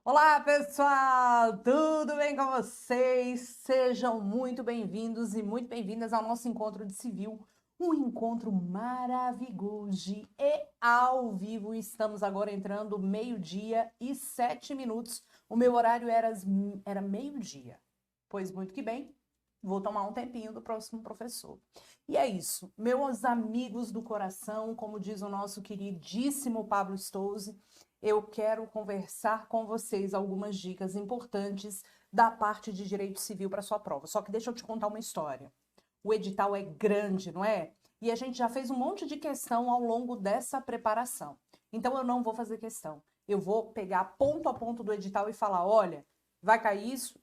Olá, pessoal! Tudo bem com vocês? Sejam muito bem-vindos e muito bem-vindas ao nosso encontro de civil. Um encontro maravilhoso e ao vivo. Estamos agora entrando meio-dia e 7 minutos. O meu horário era meio-dia. Pois muito que bem, vou tomar um tempinho do próximo professor. E é isso, meus amigos do coração, como diz o nosso queridíssimo Pablo Stouze, eu quero conversar com vocês algumas dicas importantes da parte de direito civil para sua prova. Só que deixa eu te contar uma história. O edital é grande, não é? E a gente já fez um monte de questão ao longo dessa preparação. Então eu não vou fazer questão. Eu vou pegar ponto a ponto do edital e falar, olha, vai cair isso,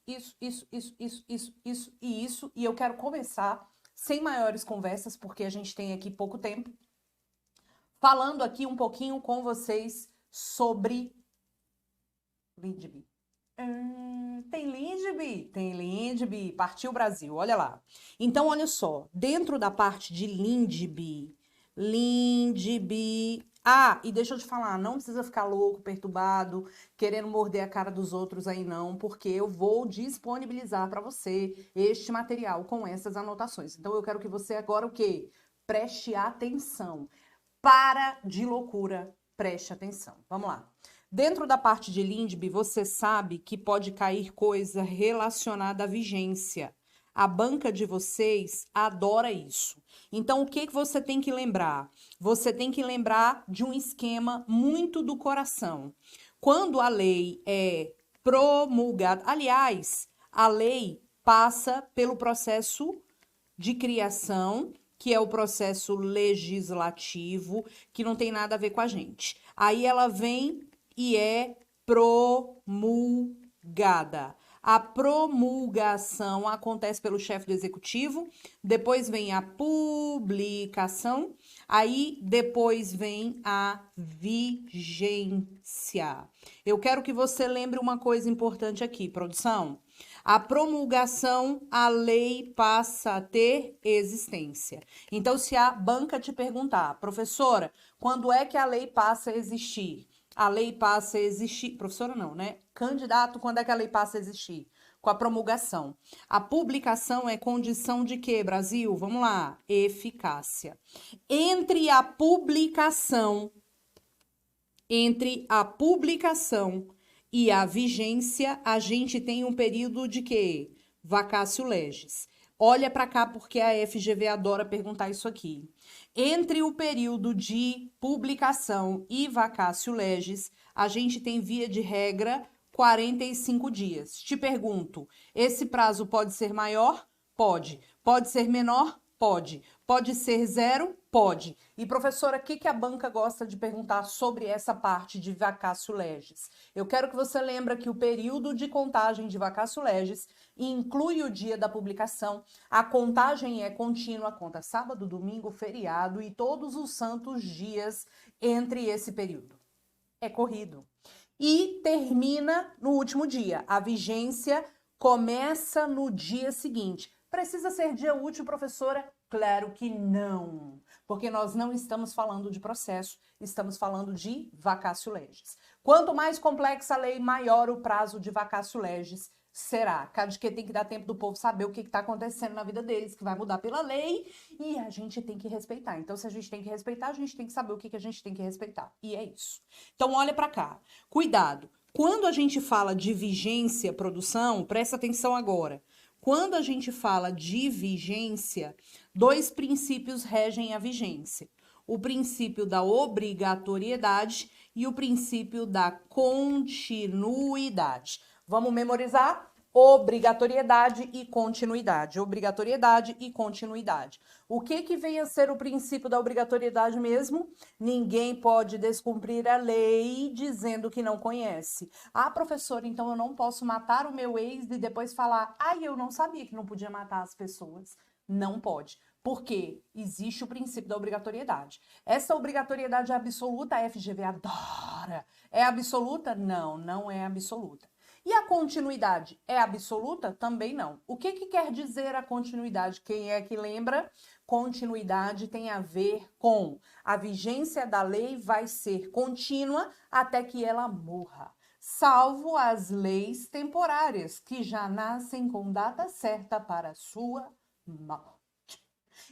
e eu quero começar sem maiores conversas, porque a gente tem aqui pouco tempo, falando aqui um pouquinho com vocês sobre Lindby. Tem Lindby? Tem Lindby. Partiu Brasil, olha lá. Então, olha só, dentro da parte de Lindby. Ah, e deixa eu te falar, não precisa ficar louco, perturbado, querendo morder a cara dos outros aí não, porque eu vou disponibilizar para você este material com essas anotações. Então, eu quero que você agora o quê? Preste atenção. Para de loucura, preste atenção. Vamos lá. Dentro da parte de Lindby, você sabe que pode cair coisa relacionada à vigência. A banca de vocês adora isso. Então, o que você tem que lembrar? Você tem que lembrar de um esquema muito do coração. Quando a lei é promulgada, aliás, a lei passa pelo processo de criação, que é o processo legislativo, que não tem nada a ver com a gente. Aí ela vem e é promulgada. A promulgação acontece pelo chefe do executivo, depois vem a publicação, aí depois vem a vigência. Eu quero que você lembre uma coisa importante aqui, produção. A promulgação, a lei passa a ter existência. Então, se a banca te perguntar, professora, quando é que a lei passa a existir? A lei passa a existir. Professora, não, né? Candidato, quando é que a lei passa a existir? Com a promulgação. A publicação é condição de quê, Brasil? Vamos lá. Eficácia. Entre a publicação e a vigência, a gente tem um período de quê? Vacatio legis. Olha para cá porque a FGV adora perguntar isso aqui. Entre o período de publicação e vacatio legis, a gente tem, via de regra, 45 dias. Te pergunto, esse prazo pode ser maior? Pode. Pode ser menor? Pode. Pode ser zero? Pode. E, professora, o que a banca gosta de perguntar sobre essa parte de vacatio legis? Eu quero que você lembre que o período de contagem de vacatio legis inclui o dia da publicação. A contagem é contínua, conta sábado, domingo, feriado e todos os santos dias entre esse período. É corrido. E termina no último dia. A vigência começa no dia seguinte. Precisa ser dia útil, professora? Claro que não, porque nós não estamos falando de processo, estamos falando de vacatio legis. Quanto mais complexa a lei, maior o prazo de vacatio legis será. Cada que tem que dar tempo do povo saber o que está acontecendo na vida deles, que vai mudar pela lei, e a gente tem que respeitar. Então, se a gente tem que respeitar, a gente tem que saber o que a gente tem que respeitar. E é isso. Então, olha para cá. Cuidado. Quando a gente fala de vigência, produção, presta atenção agora. Quando a gente fala de vigência, dois princípios regem a vigência. O princípio da obrigatoriedade e o princípio da continuidade. Vamos memorizar? Obrigatoriedade e continuidade. Obrigatoriedade e continuidade. O que vem a ser o princípio da obrigatoriedade mesmo? Ninguém pode descumprir a lei dizendo que não conhece. Ah, professor, então eu não posso matar o meu ex e depois falar, eu não sabia que não podia matar as pessoas. Não pode. Porque existe o princípio da obrigatoriedade. Essa obrigatoriedade é absoluta, a FGV adora. É absoluta? Não, não é absoluta. E a continuidade é absoluta? Também não. O que quer dizer a continuidade? Quem é que lembra? Continuidade tem a ver com a vigência da lei vai ser contínua até que ela morra. salvo as leis temporárias, que já nascem com data certa para sua morte.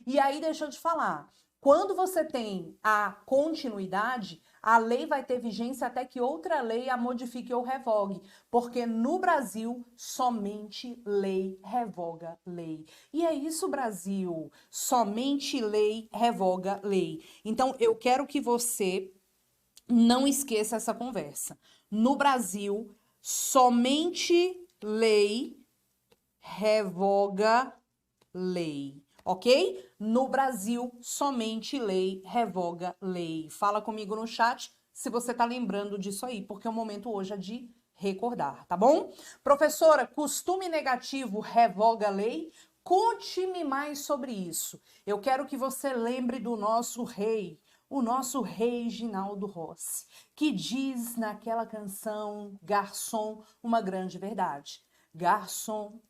E aí, deixa eu te falar, quando você tem a continuidade, a lei vai ter vigência até que outra lei a modifique ou revogue, porque no Brasil, somente lei revoga lei. E é isso, Brasil, somente lei revoga lei. Então, eu quero que você não esqueça essa conversa. No Brasil, somente lei revoga lei, ok? No Brasil, somente lei revoga lei. Fala comigo no chat se você tá lembrando disso aí, porque o momento hoje é de recordar, tá bom? Professora, costume negativo revoga lei? Conte-me mais sobre isso. Eu quero que você lembre do nosso rei, o nosso rei Ginaldo Rossi, que diz naquela canção Garçom uma grande verdade. Garçom,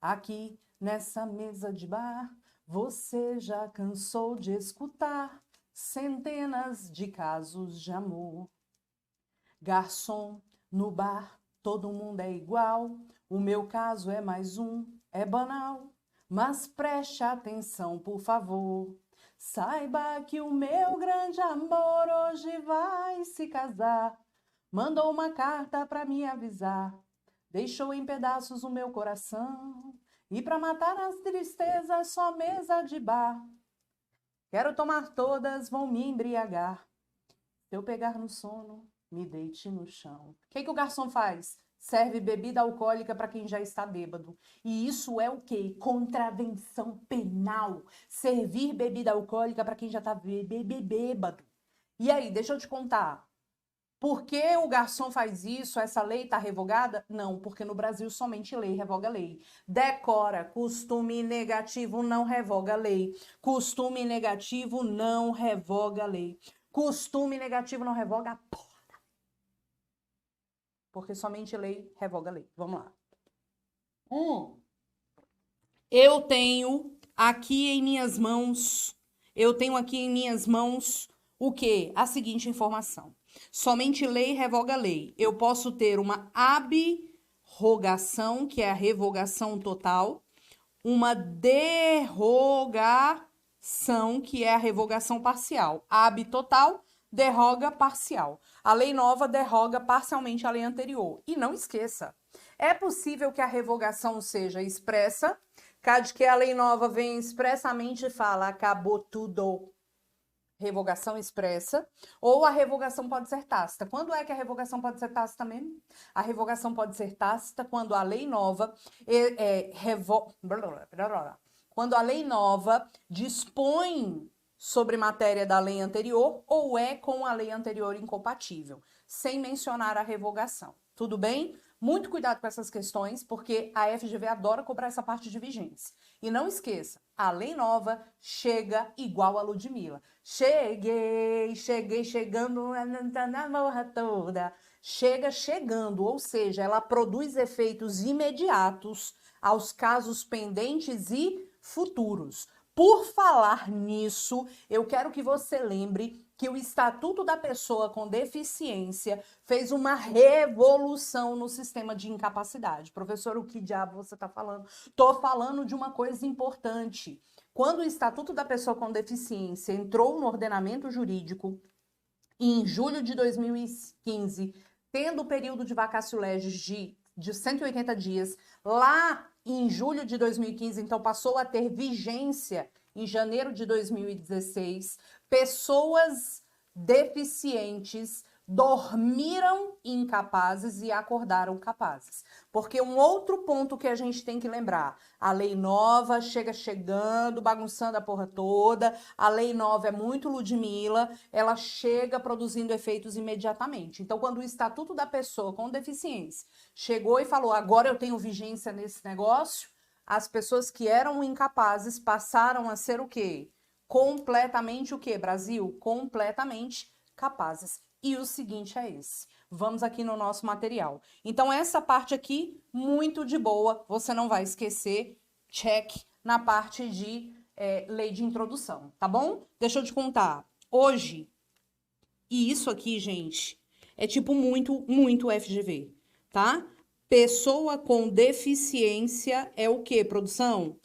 aqui nessa mesa de bar, você já cansou de escutar centenas de casos de amor. Garçom, no bar todo mundo é igual, o meu caso é mais um, é banal, mas preste atenção, por favor. Saiba que o meu grande amor hoje vai se casar. Mandou uma carta pra me avisar. Deixou em pedaços o meu coração. E pra matar as tristezas, só mesa de bar. Quero tomar todas, vão me embriagar. Se eu pegar no sono, me deite no chão. O que o garçom faz? Serve bebida alcoólica para quem já está bêbado. E isso é o quê? Contravenção penal. Servir bebida alcoólica para quem já está bêbado. E aí, deixa eu te contar. Por que o garçom faz isso? Essa lei está revogada? Não, porque no Brasil somente lei revoga lei. Decora, costume negativo não revoga lei. Costume negativo não revoga lei. Costume negativo não revoga a porra. Porque somente lei revoga lei. Vamos lá. Eu tenho aqui em minhas mãos, o quê? A seguinte informação. Somente lei revoga lei. Eu posso ter uma abrogação, que é a revogação total, uma derrogação, que é a revogação parcial. Ab total, derroga parcial. A lei nova derroga parcialmente a lei anterior. E não esqueça, é possível que a revogação seja expressa, caso que a lei nova vem expressamente e fala acabou tudo. Revogação expressa, ou a revogação pode ser tácita. Quando é que a revogação pode ser tácita mesmo? A revogação pode ser tácita quando a lei nova quando a lei nova dispõe sobre matéria da lei anterior ou é com a lei anterior incompatível, sem mencionar a revogação. Tudo bem? Muito cuidado com essas questões, porque a FGV adora cobrar essa parte de vigência. E não esqueça, a lei nova chega igual a Ludmilla. Cheguei chegando na morra toda. Chega chegando, ou seja, ela produz efeitos imediatos aos casos pendentes e futuros. Por falar nisso, eu quero que você lembre que o Estatuto da Pessoa com Deficiência fez uma revolução no sistema de incapacidade. Professor, o que diabo você está falando? Estou falando de uma coisa importante. Quando o Estatuto da Pessoa com Deficiência entrou no ordenamento jurídico, em julho de 2015, tendo o período de vacatio legis de 180 dias, lá em julho de 2015, então passou a ter vigência em janeiro de 2016, pessoas deficientes dormiram incapazes e acordaram capazes. Porque um outro ponto que a gente tem que lembrar, a lei nova chega chegando, bagunçando a porra toda, a lei nova é muito Ludmilla, ela chega produzindo efeitos imediatamente. Então, quando o Estatuto da Pessoa com Deficiência chegou e falou, agora eu tenho vigência nesse negócio, as pessoas que eram incapazes passaram a ser o quê? Completamente o quê, Brasil? Completamente capazes. E o seguinte é esse. Vamos aqui no nosso material. Então, essa parte aqui, muito de boa, você não vai esquecer. Check na parte de lei de introdução, tá bom? Deixa eu te contar. Hoje, e isso aqui, gente, É tipo muito FGV, tá? Pessoa com deficiência é o quê, produção?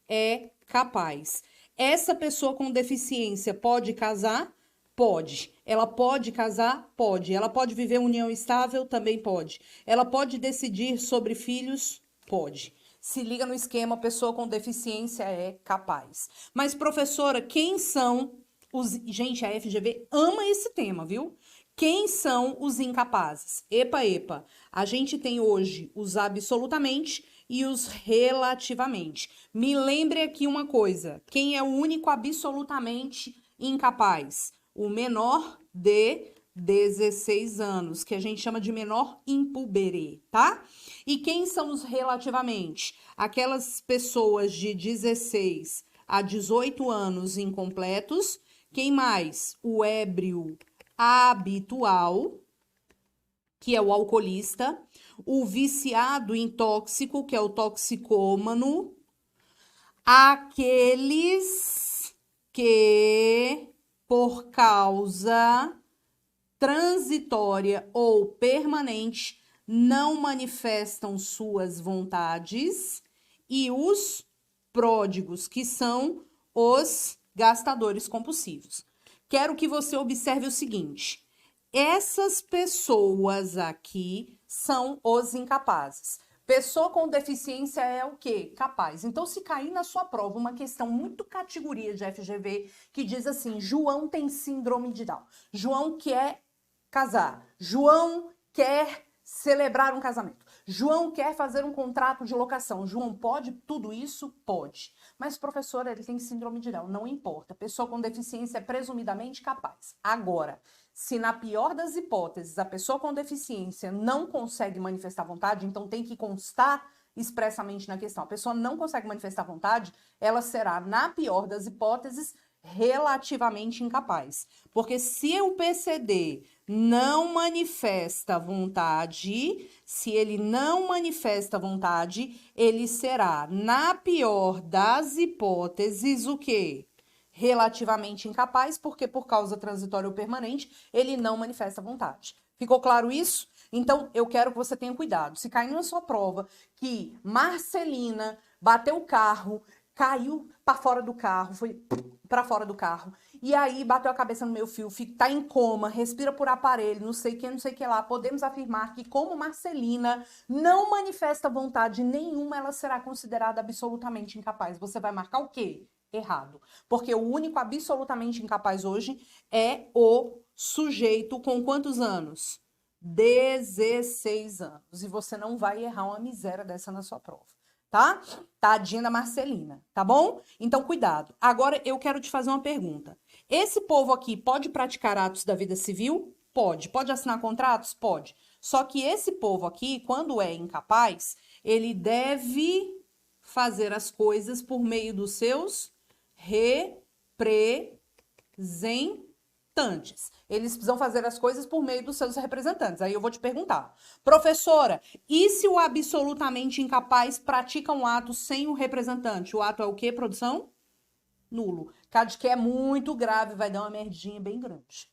É capaz. Essa pessoa com deficiência pode casar? Pode. Ela pode casar? Pode. Ela pode viver união estável? Também pode. Ela pode decidir sobre filhos? Pode. Se liga no esquema, pessoa com deficiência é capaz. Mas, professora, quem são os... Gente, a FGV ama esse tema, viu? Quem são os incapazes? Epa, epa. A gente tem hoje os absolutamente e os relativamente. Me lembre aqui uma coisa. Quem é o único absolutamente incapaz? O menor de 16 anos, que a gente chama de menor impuberê, tá? E quem são os relativamente? Aquelas pessoas de 16 a 18 anos incompletos. Quem mais? O ébrio habitual, que é o alcoolista, o viciado em tóxico, que é o toxicômano, aqueles que, por causa transitória ou permanente, não manifestam suas vontades, e os pródigos, que são os gastadores compulsivos. Quero que você observe o seguinte: essas pessoas aqui são os incapazes. Pessoa com deficiência é o quê? Capaz. Então, se cair na sua prova uma questão muito categoria de FGV que diz assim, João tem síndrome de Down, João quer casar, João quer celebrar um casamento, João quer fazer um contrato de locação, João pode tudo isso? Pode. Mas, professora, ele tem síndrome de Down, não importa. Pessoa com deficiência é presumidamente capaz. Agora, se na pior das hipóteses a pessoa com deficiência não consegue manifestar vontade, então tem que constar expressamente na questão. A pessoa não consegue manifestar vontade, ela será, na pior das hipóteses, relativamente incapaz. Porque se o PCD não manifesta vontade, se ele não manifesta vontade, ele será, na pior das hipóteses, o quê? Relativamente incapaz, porque por causa transitória ou permanente, ele não manifesta vontade. Ficou claro isso? Então, eu quero que você tenha cuidado. Se cair na sua prova que Marcelina bateu o carro, caiu para fora do carro, foi para fora do carro, e aí bateu a cabeça no meu fio, tá em coma, respira por aparelho, não sei o que lá, podemos afirmar que como Marcelina não manifesta vontade nenhuma, ela será considerada absolutamente incapaz. Você vai marcar o quê? Errado. Porque o único absolutamente incapaz hoje é o sujeito com quantos anos? 16 anos. E você não vai errar uma miséria dessa na sua prova, tá? Tadinha da Marcelina, tá bom? Então, cuidado. Agora, eu quero te fazer uma pergunta. Esse povo aqui pode praticar atos da vida civil? Pode. Pode assinar contratos? Pode. Só que esse povo aqui, quando é incapaz, ele deve fazer as coisas por meio dos seus representantes. Eles precisam fazer as coisas por meio dos seus representantes. Aí eu vou te perguntar, professora, e se o absolutamente incapaz pratica um ato sem o representante? O ato é o quê, produção? Nulo. Caso que é muito grave, vai dar uma merdinha bem grande.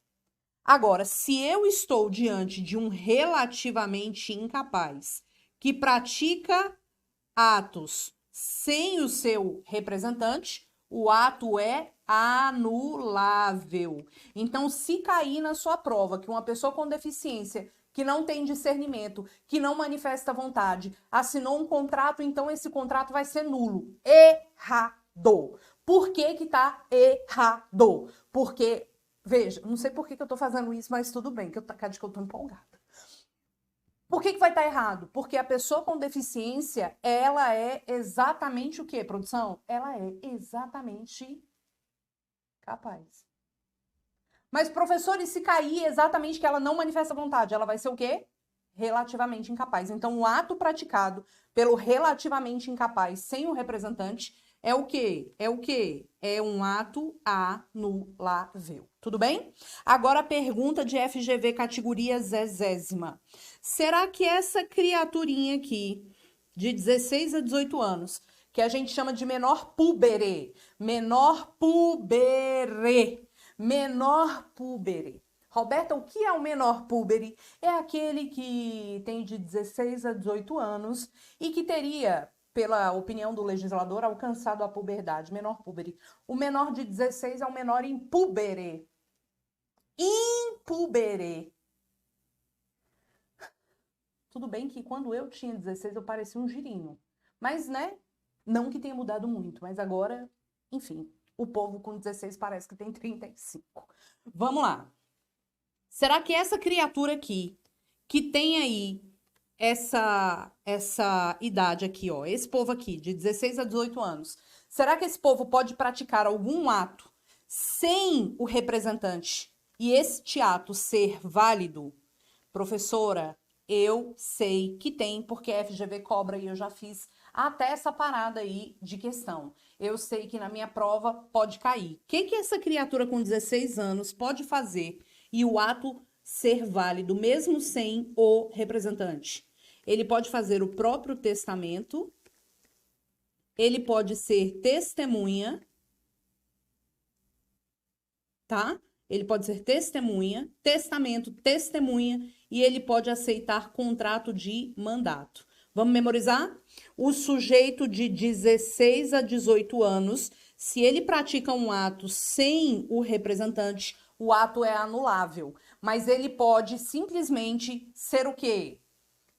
Agora, se eu estou diante de um relativamente incapaz que pratica atos sem o seu representante, o ato é anulável. Então, se cair na sua prova que uma pessoa com deficiência, que não tem discernimento, que não manifesta vontade, assinou um contrato, então esse contrato vai ser nulo. Errado. Por que que tá errado? Porque, veja, não sei por que que eu tô fazendo isso, mas tudo bem, que eu tô empolgada. Por que que vai estar errado? Porque a pessoa com deficiência, ela é exatamente o quê, produção? Ela é exatamente capaz. Mas, professor, e se cair exatamente que ela não manifesta vontade, ela vai ser o quê? Relativamente incapaz. Então, o ato praticado pelo relativamente incapaz sem o representante é o quê? É o quê? É um ato anulável. Tudo bem? Agora a pergunta de FGV categoria zezésima. Será que essa criaturinha aqui, de 16 a 18 anos, que a gente chama de menor púbere, Roberta, o que é o menor púbere? É aquele que tem de 16 a 18 anos e que teria, pela opinião do legislador, alcançado a puberdade, menor púbere. O menor de 16 é o menor impúbere. Impúbere. Tudo bem que quando eu tinha 16 eu parecia um girinho. Mas, né? Não que tenha mudado muito, mas agora, enfim, o povo com 16 parece que tem 35. Vamos lá. Será que essa criatura aqui, que tem aí essa idade aqui, ó, esse povo aqui, de 16 a 18 anos, será que esse povo pode praticar algum ato sem o representante e este ato ser válido? Professora, eu sei que tem, porque a FGV cobra e eu já fiz até essa parada aí de questão. Eu sei que na minha prova pode cair. O que essa criatura com 16 anos pode fazer e o ato ser válido, mesmo sem o representante? Ele pode fazer o próprio testamento, ele pode ser testemunha, tá? Ele pode ser testemunha, testamento, testemunha, e ele pode aceitar contrato de mandato. Vamos memorizar? O sujeito de 16 a 18 anos, se ele pratica um ato sem o representante, o ato é anulável. Mas ele pode simplesmente ser o quê?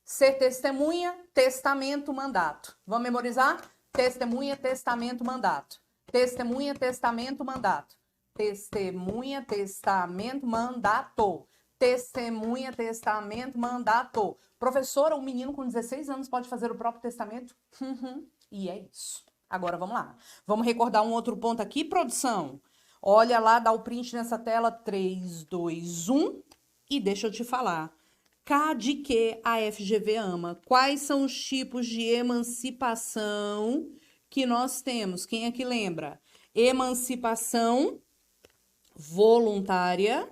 Ser testemunha, testamento, mandato. Vamos memorizar? Testemunha, testamento, mandato. Testemunha, testamento, mandato. Testemunha, testamento, mandato. Testemunha, testamento, mandato. Professora, um menino com 16 anos pode fazer o próprio testamento? E é isso. Agora vamos lá. Vamos recordar um outro ponto aqui, produção. Olha lá, dá o print nessa tela. 3, 2, 1. E deixa eu te falar. K de que a FGV ama? Quais são os tipos de emancipação que nós temos? Quem é que lembra? Emancipação voluntária,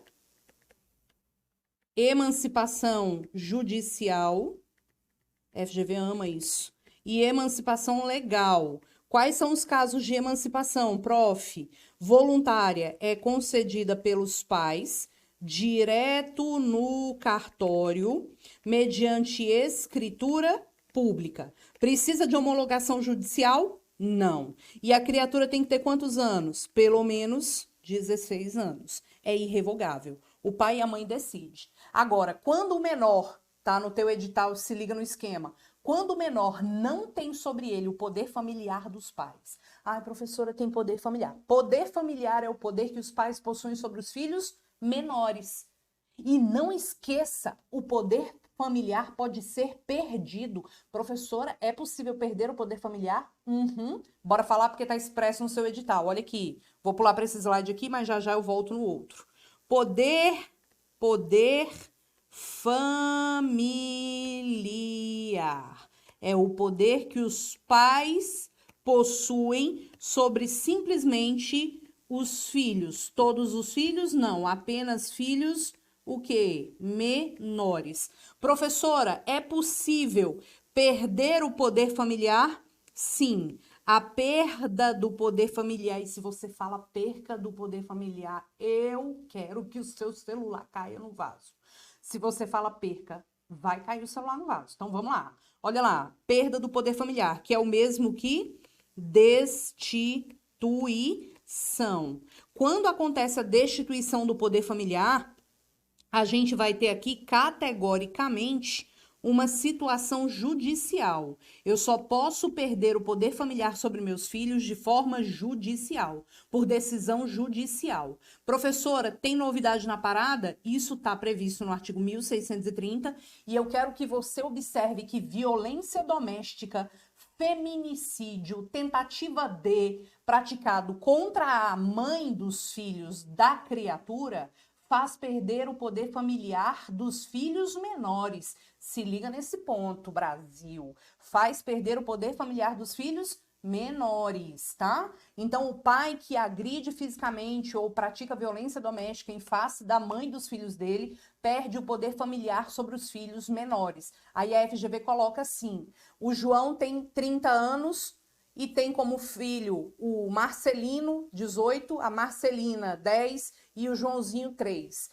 emancipação judicial, FGV ama isso, e emancipação legal. Quais são os casos de emancipação, prof? Voluntária é concedida pelos pais, direto no cartório, mediante escritura pública. Precisa de homologação judicial? Não. E a criatura tem que ter quantos anos? Pelo menos 16 anos. É irrevogável. O pai e a mãe decidem. Agora, quando o menor, tá no teu edital, se liga no esquema, quando o menor não tem sobre ele o poder familiar dos pais. Ah, professora, tem poder familiar. Poder familiar é o poder que os pais possuem sobre os filhos menores. E não esqueça, o poder familiar pode ser perdido. Professora, é possível perder o poder familiar? Bora falar porque está expresso no seu edital. Olha aqui, vou pular para esse slide aqui, mas já eu volto no outro. Poder familiar é o poder que os pais possuem sobre simplesmente os filhos. Todos os filhos? Não, apenas filhos, o quê? Menores. Professora, é possível perder o poder familiar? Sim. A perda do poder familiar, e se você fala perca do poder familiar, eu quero que o seu celular caia no vaso. Se você fala perca, vai cair o celular no vaso. Então, vamos lá. Olha lá, perda do poder familiar, que é o mesmo que destituição. Quando acontece a destituição do poder familiar, a gente vai ter aqui categoricamente uma situação judicial. Eu só posso perder o poder familiar sobre meus filhos de forma judicial, por decisão judicial. Professora, tem novidade na parada? Isso está previsto no artigo 1630 e eu quero que você observe que violência doméstica, feminicídio, tentativa de praticado contra a mãe dos filhos da criatura faz perder o poder familiar dos filhos menores. Se liga nesse ponto, Brasil. Faz perder o poder familiar dos filhos menores, tá? Então, o pai que agride fisicamente ou pratica violência doméstica em face da mãe dos filhos dele, perde o poder familiar sobre os filhos menores. Aí a FGV coloca assim, o João tem 30 anos e tem como filho o Marcelino, 18, a Marcelina, 10 e o Joãozinho, 3.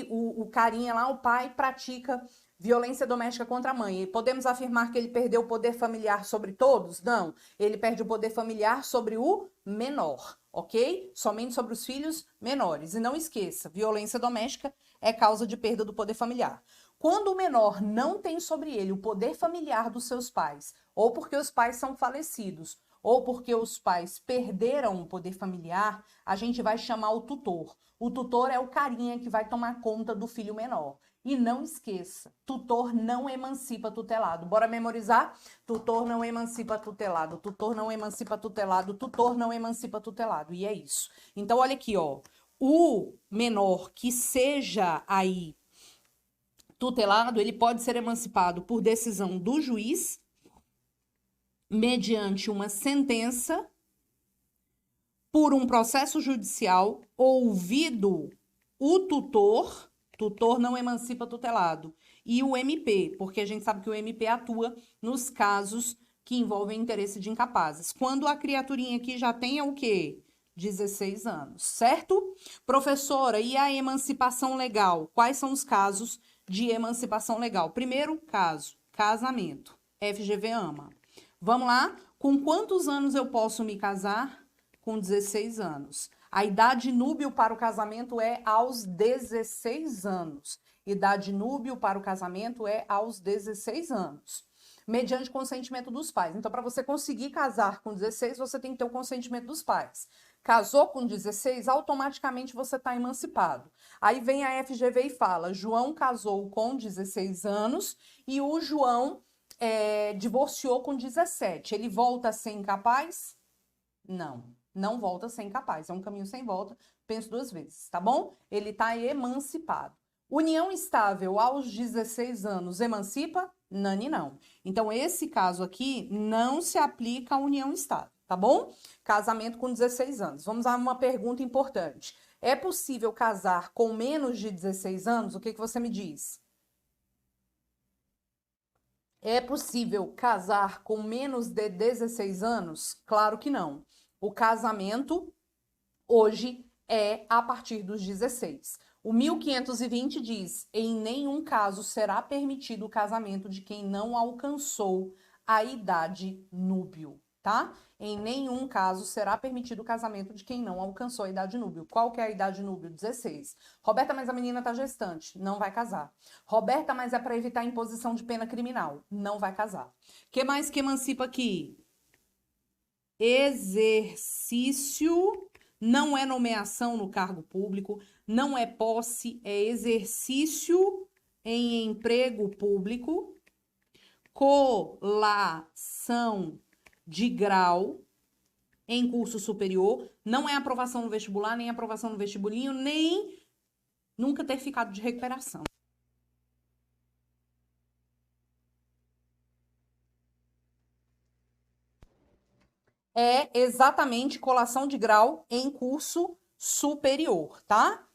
O carinha lá, o pai, pratica violência doméstica contra a mãe. E podemos afirmar que ele perdeu o poder familiar sobre todos? Não. Ele perde o poder familiar sobre o menor, ok? Somente sobre os filhos menores. E não esqueça, violência doméstica é causa de perda do poder familiar. Quando o menor não tem sobre ele o poder familiar dos seus pais, ou porque os pais são falecidos, ou porque os pais perderam o poder familiar, a gente vai chamar o tutor. O tutor é o carinha que vai tomar conta do filho menor. E não esqueça, tutor não emancipa tutelado. Bora memorizar? Tutor não emancipa tutelado, tutor não emancipa tutelado, tutor não emancipa tutelado. E é isso. Então, olha aqui, ó. O menor que seja aí tutelado, ele pode ser emancipado por decisão do juiz, mediante uma sentença, por um processo judicial, ouvido o tutor não emancipa tutelado, e o MP, porque a gente sabe que o MP atua nos casos que envolvem interesse de incapazes. Quando a criaturinha aqui já tenha o quê? 16 anos, certo? Professora, e a emancipação legal? Quais são os casos de emancipação legal? Primeiro caso, casamento. FGV ama. Vamos lá? Com quantos anos eu posso me casar? Com 16 anos. A idade núbio para o casamento é aos 16 anos. Idade núbio para o casamento é aos 16 anos. Mediante consentimento dos pais. Então, para você conseguir casar com 16, você tem que ter o consentimento dos pais. Casou com 16, automaticamente você está emancipado. Aí vem a FGV e fala, João casou com 16 anos e o João divorciou com 17. Ele volta a ser incapaz? Não. Não volta a ser incapaz, é um caminho sem volta, penso duas vezes, tá bom? Ele está emancipado. União estável aos 16 anos emancipa? Nani, não. Então, esse caso aqui não se aplica à união estável, tá bom? Casamento com 16 anos. Vamos a uma pergunta importante. É possível casar com menos de 16 anos? O que você me diz? É possível casar com menos de 16 anos? Claro que não. O casamento hoje é a partir dos 16. O 1520 diz: em nenhum caso será permitido o casamento de quem não alcançou a idade núbio, tá? Em nenhum caso será permitido o casamento de quem não alcançou a idade núbio. Qual que é a idade núbio? 16. Roberta, mas a menina tá gestante, não vai casar. Roberta, mas é para evitar imposição de pena criminal, não vai casar. Que mais que emancipa aqui? Exercício, não é nomeação no cargo público, não é posse, é exercício em emprego público, colação de grau em curso superior, não é aprovação no vestibular, nem aprovação no vestibulinho, nem nunca ter ficado de recuperação. É exatamente colação de grau em curso superior, tá?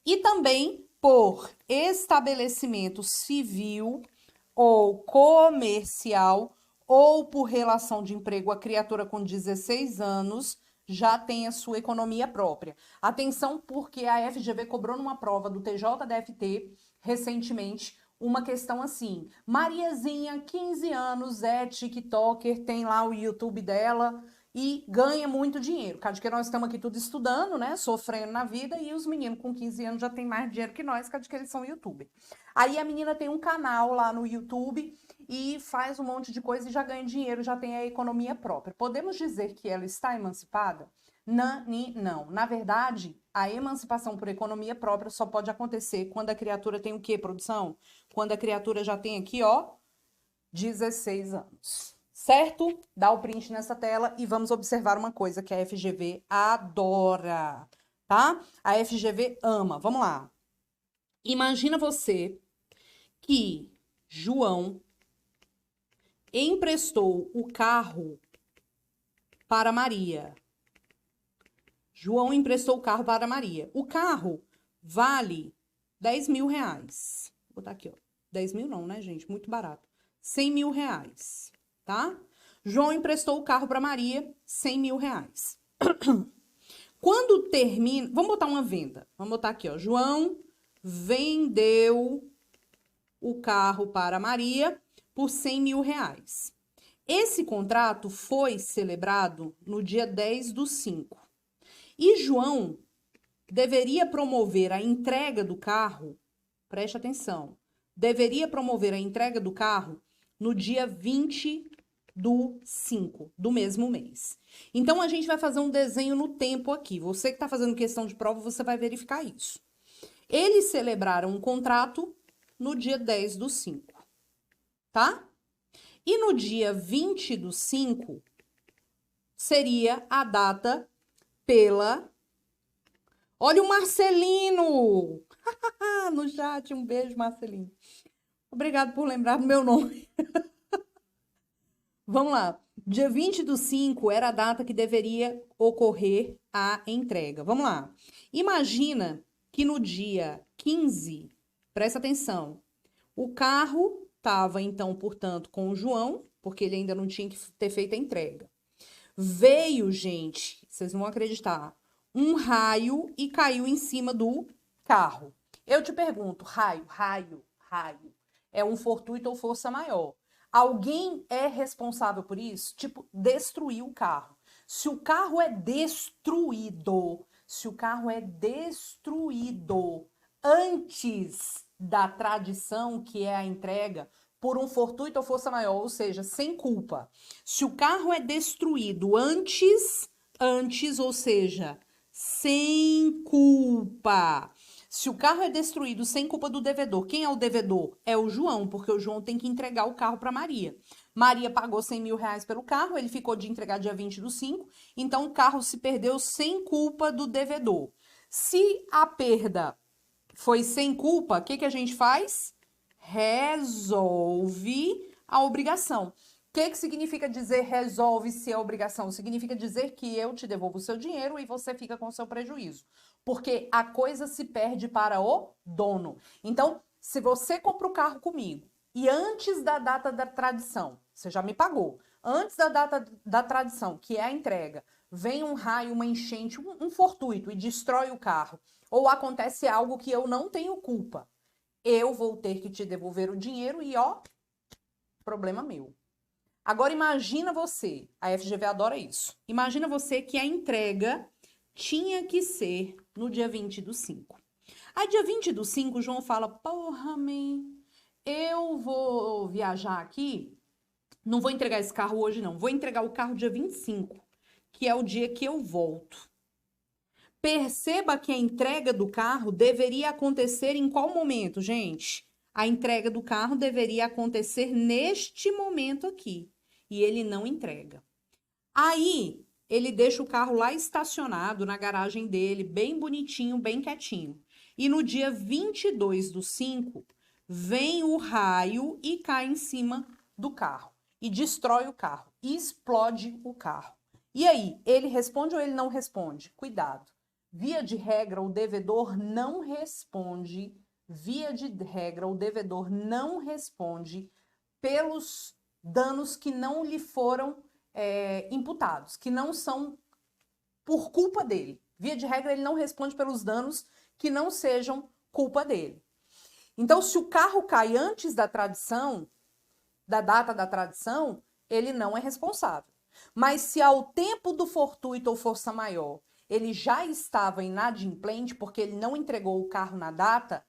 E também por estabelecimento civil ou comercial ou por relação de emprego, a criatura com 16 anos já tem a sua economia própria. Atenção, porque a FGV cobrou numa prova do TJDFT recentemente uma questão assim: Mariazinha, 15 anos, é TikToker, tem lá o YouTube dela e ganha muito dinheiro. Cada que nós estamos aqui tudo estudando, né? Sofrendo na vida, e os meninos com 15 anos já têm mais dinheiro que nós, cada que eles são youtuber. Aí a menina tem um canal lá no YouTube e faz um monte de coisa e já ganha dinheiro, já tem a economia própria. Podemos dizer que ela está emancipada? Não. Na verdade, a emancipação por economia própria só pode acontecer quando a criatura tem o quê, produção? Quando a criatura já tem aqui, ó, 16 anos. Certo? Dá o print nessa tela e vamos observar uma coisa que a FGV adora, tá? A FGV ama. Vamos lá. Imagina você que João emprestou o carro para Maria. João emprestou o carro para Maria. O carro vale 10 mil reais. Vou botar aqui, ó. 10 mil não, né, gente? Muito barato. 100 mil reais, tá? João emprestou o carro para Maria, 100 mil reais. Quando termina, vamos botar uma venda. Vamos botar aqui, ó. João vendeu o carro para Maria por 100 mil reais. Esse contrato foi celebrado no dia 10/5. E João deveria promover a entrega do carro, preste atenção, deveria promover a entrega do carro no dia 20/5 do mesmo mês. Então, a gente vai fazer um desenho no tempo aqui. Você que está fazendo questão de prova, você vai verificar isso. Eles celebraram um contrato no dia 10/5, tá? E no dia 20/5 seria a data pela... Olha o Marcelino! No chat, um beijo, Marcelino. Obrigado por lembrar do meu nome. Vamos lá. Dia 20/5 era a data que deveria ocorrer a entrega. Vamos lá. Imagina que no dia 15, presta atenção, o carro estava, então, portanto, com o João, porque ele ainda não tinha que ter feito a entrega. Veio, gente, vocês não vão acreditar, um raio e caiu em cima do carro. Eu te pergunto, raio, é um fortuito ou força maior? Alguém é responsável por isso? Tipo, destruir o carro. Se o carro é destruído antes da tradição, que é a entrega, por um fortuito ou força maior, ou seja, sem culpa. Se o carro é destruído antes, ou seja, sem culpa. Se o carro é destruído sem culpa do devedor, quem é o devedor? É o João, porque o João tem que entregar o carro para Maria. Maria pagou 100 mil reais pelo carro, ele ficou de entregar dia 20/5, então o carro se perdeu sem culpa do devedor. Se a perda foi sem culpa, o que a gente faz? Resolve a obrigação. O que significa dizer resolve-se a obrigação? Significa dizer que eu te devolvo o seu dinheiro e você fica com o seu prejuízo. Porque a coisa se perde para o dono. Então, se você compra o carro comigo e antes da data da tradição, você já me pagou, antes da data da tradição, que é a entrega, vem um raio, uma enchente, um fortuito e destrói o carro, ou acontece algo que eu não tenho culpa, eu vou ter que te devolver o dinheiro e, ó, problema meu. Agora, imagina você, a FGV adora isso, imagina você que a entrega tinha que ser no dia 20/5. Aí, dia 20/5, o João fala, porra, man, eu vou viajar aqui, não vou entregar esse carro hoje, não, vou entregar o carro dia 25, que é o dia que eu volto. Perceba que a entrega do carro deveria acontecer em qual momento, gente? A entrega do carro deveria acontecer neste momento aqui. E ele não entrega. Aí, ele deixa o carro lá estacionado na garagem dele, bem bonitinho, bem quietinho. E no dia 22/5, vem o raio e cai em cima do carro. E destrói o carro. E explode o carro. E aí, ele responde ou ele não responde? Cuidado. Via de regra, o devedor não responde. Via de regra, o devedor não responde pelos danos que não lhe foram imputados, que não são por culpa dele. Via de regra, ele não responde pelos danos que não sejam culpa dele. Então, se o carro cai antes da tradição, da data da tradição, ele não é responsável. Mas se ao tempo do fortuito ou força maior, ele já estava inadimplente porque ele não entregou o carro na data,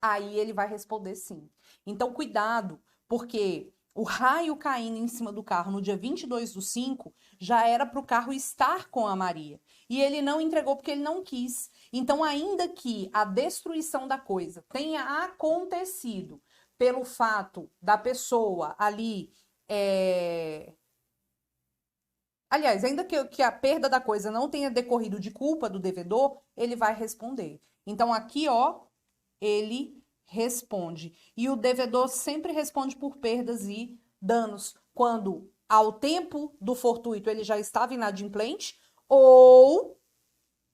aí ele vai responder sim. Então, cuidado, porque o raio caindo em cima do carro no dia 22/5 já era para o carro estar com a Maria. E ele não entregou porque ele não quis. Então, ainda que a destruição da coisa tenha acontecido pelo fato da pessoa ali... Aliás, ainda que a perda da coisa não tenha decorrido de culpa do devedor, ele vai responder. Então, aqui, ó, ele responde. E o devedor sempre responde por perdas e danos, quando ao tempo do fortuito ele já estava inadimplente ou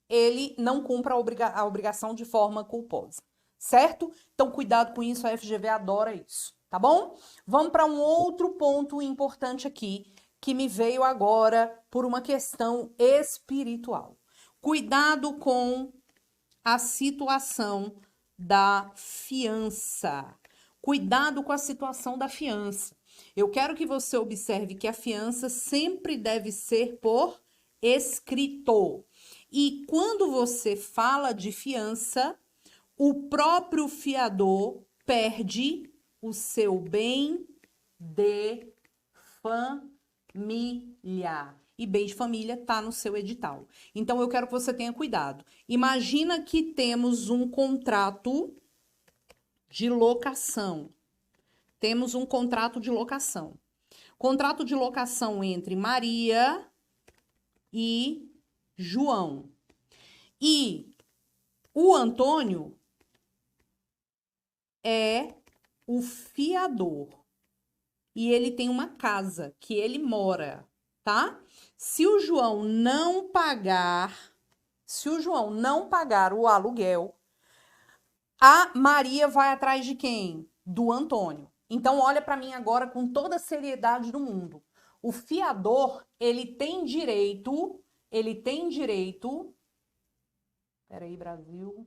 ele não cumpre a obrigação de forma culposa, certo? Então, cuidado com isso, a FGV adora isso, tá bom? Vamos para um outro ponto importante aqui, que me veio agora por uma questão espiritual. Cuidado com a situação da fiança. Cuidado com a situação da fiança. Eu quero que você observe que a fiança sempre deve ser por escrito. E quando você fala de fiança, o próprio fiador perde o seu bem de família. E bem de família está no seu edital. Então, eu quero que você tenha cuidado. Imagina que temos um contrato de locação. Temos um contrato de locação. Contrato de locação entre Maria e João. E o Antônio é o fiador. E ele tem uma casa que ele mora, tá? Se o João não pagar o aluguel, a Maria vai atrás de quem? Do Antônio. Então, olha para mim agora com toda a seriedade do mundo. O fiador, ele tem direito... Peraí, Brasil...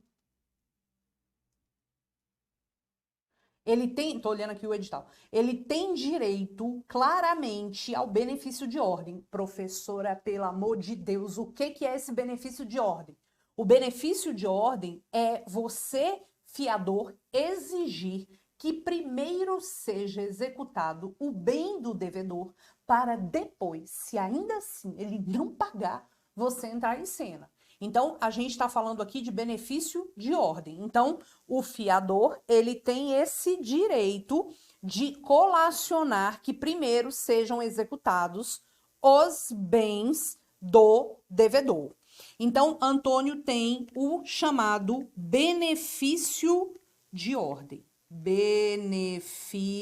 tô olhando aqui o edital. Ele tem direito claramente ao benefício de ordem. Professora, pelo amor de Deus, o que é esse benefício de ordem? O benefício de ordem é você, fiador, exigir que primeiro seja executado o bem do devedor para depois, se ainda assim ele não pagar, você entrar em cena. Então, a gente está falando aqui de benefício de ordem. Então, o fiador, ele tem esse direito de colacionar que primeiro sejam executados os bens do devedor. Então, Antônio tem o chamado benefício de ordem. Benefício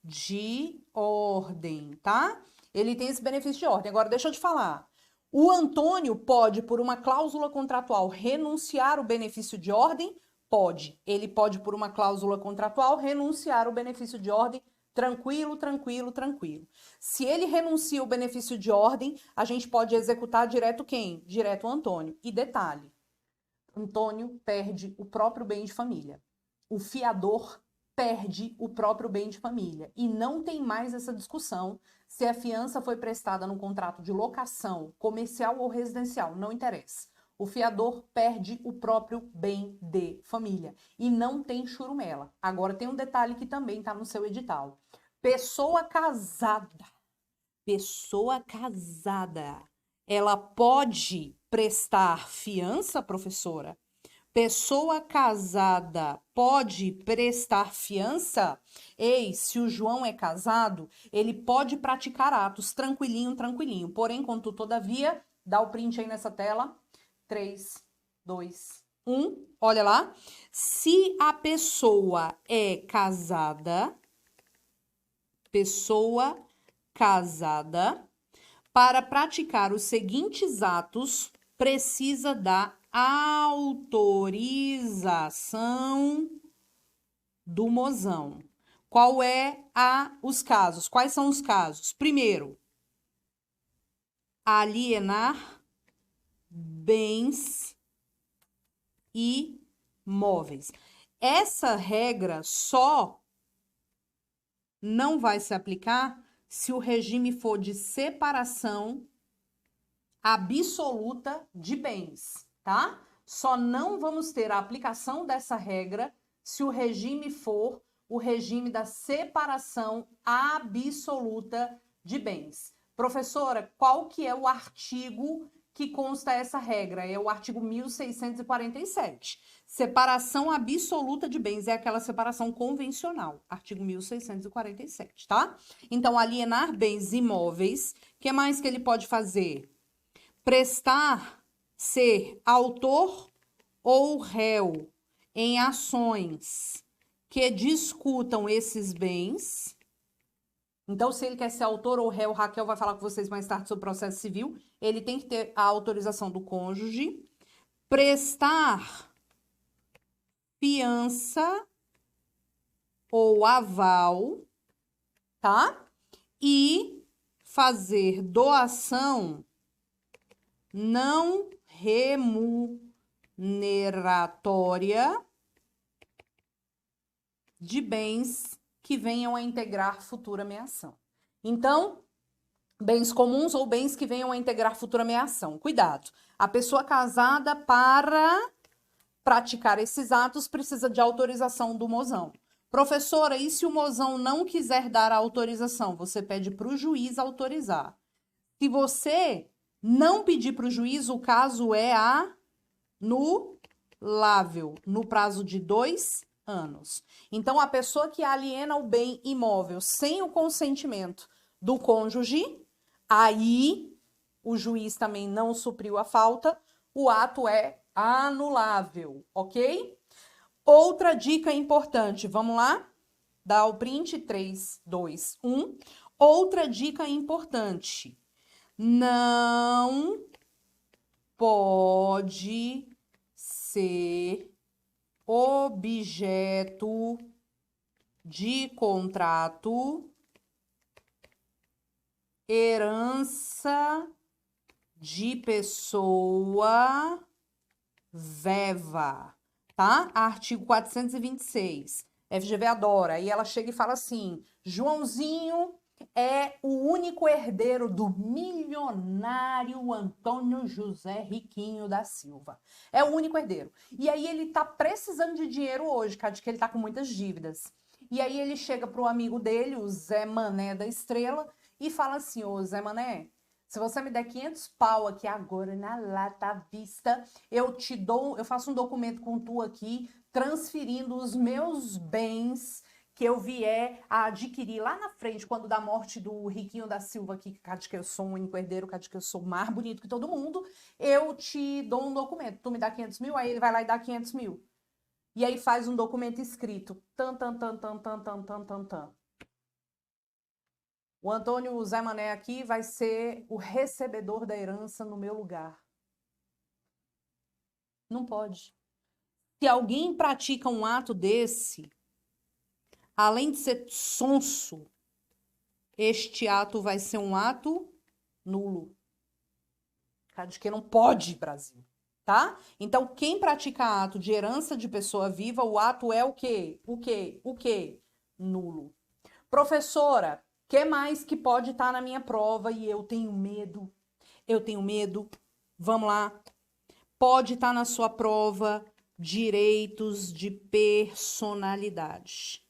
de ordem, tá? Ele tem esse benefício de ordem. Agora, deixa eu te falar. O Antônio pode, por uma cláusula contratual, renunciar o benefício de ordem? Pode. Ele pode, por uma cláusula contratual, renunciar o benefício de ordem. Tranquilo, tranquilo, tranquilo. Se ele renuncia o benefício de ordem, a gente pode executar direto quem? Direto o Antônio. E detalhe, Antônio perde o próprio bem de família. O fiador perde o próprio bem de família. E não tem mais essa discussão se a fiança foi prestada num contrato de locação, comercial ou residencial, não interessa. O fiador perde o próprio bem de família. E não tem churumela. Agora tem um detalhe que também está no seu edital. Pessoa casada, ela pode prestar fiança, professora? Pessoa casada pode prestar fiança? Ei, se o João é casado, ele pode praticar atos tranquilinho, tranquilinho. Porém, contudo, todavia, dá o print aí nessa tela. 3, 2, 1. Olha lá. Se a pessoa é casada, para praticar os seguintes atos, precisa da autorização do mozão. Os casos? Quais são os casos? Primeiro, alienar bens imóveis. Essa regra só não vai se aplicar se o regime for de separação absoluta de bens, tá? Só não vamos ter a aplicação dessa regra se o regime for o regime da separação absoluta de bens. Professora, qual que é o artigo que consta essa regra? É o artigo 1647. Separação absoluta de bens é aquela separação convencional, artigo 1647, tá? Então, alienar bens imóveis, o que mais que ele pode fazer? Prestar, ser autor ou réu em ações que discutam esses bens. Então, se ele quer ser autor ou réu, Raquel vai falar com vocês mais tarde sobre o processo civil, ele tem que ter a autorização do cônjuge. Prestar fiança ou aval, tá? E fazer doação não remuneratória de bens que venham a integrar futura meação. Então, bens comuns ou bens que venham a integrar futura meação. Cuidado. A pessoa casada, para praticar esses atos, precisa de autorização do mozão. Professora, e se o mozão não quiser dar a autorização? Você pede para o juiz autorizar. Se você não pedir para o juiz, o caso é anulável no prazo de 2 anos. Então, a pessoa que aliena o bem imóvel sem o consentimento do cônjuge, aí o juiz também não supriu a falta, o ato é anulável, ok? Outra dica importante, vamos lá? Dá o print, 3, 2, 1. Outra dica importante, não pode ser objeto de contrato herança de pessoa viva, tá? Artigo 426. FGV adora. Aí ela chega e fala assim: Joãozinho é o único herdeiro do milionário Antônio José Riquinho da Silva. É o único herdeiro. E aí ele tá precisando de dinheiro hoje, cara, de que ele tá com muitas dívidas. E aí ele chega pro amigo dele, o Zé Mané da Estrela, e fala assim: ô Zé Mané, se você me der 500 pau aqui agora na lata à vista, eu te dou, eu faço um documento com tu aqui, transferindo os meus bens que eu vier a adquirir lá na frente, quando da morte do Riquinho da Silva aqui, que eu sou um único herdeiro, que eu sou mais bonito que todo mundo, eu te dou um documento. Tu me dá 500 mil, aí ele vai lá e dá 500 mil. E aí faz um documento escrito. Tan, tan, tan, tan, tan, tan, tan, tan, tan. O Antônio Zé Mané aqui vai ser o recebedor da herança no meu lugar. Não pode. Se alguém pratica um ato desse, além de ser sonso, este ato vai ser um ato nulo. De que não pode, Brasil. Tá? Então, quem pratica ato de herança de pessoa viva, o ato é o quê? O quê? O quê? Nulo. Professora, que mais que pode estar na minha prova e eu tenho medo? Eu tenho medo. Vamos lá. Pode estar na sua prova direitos de personalidade.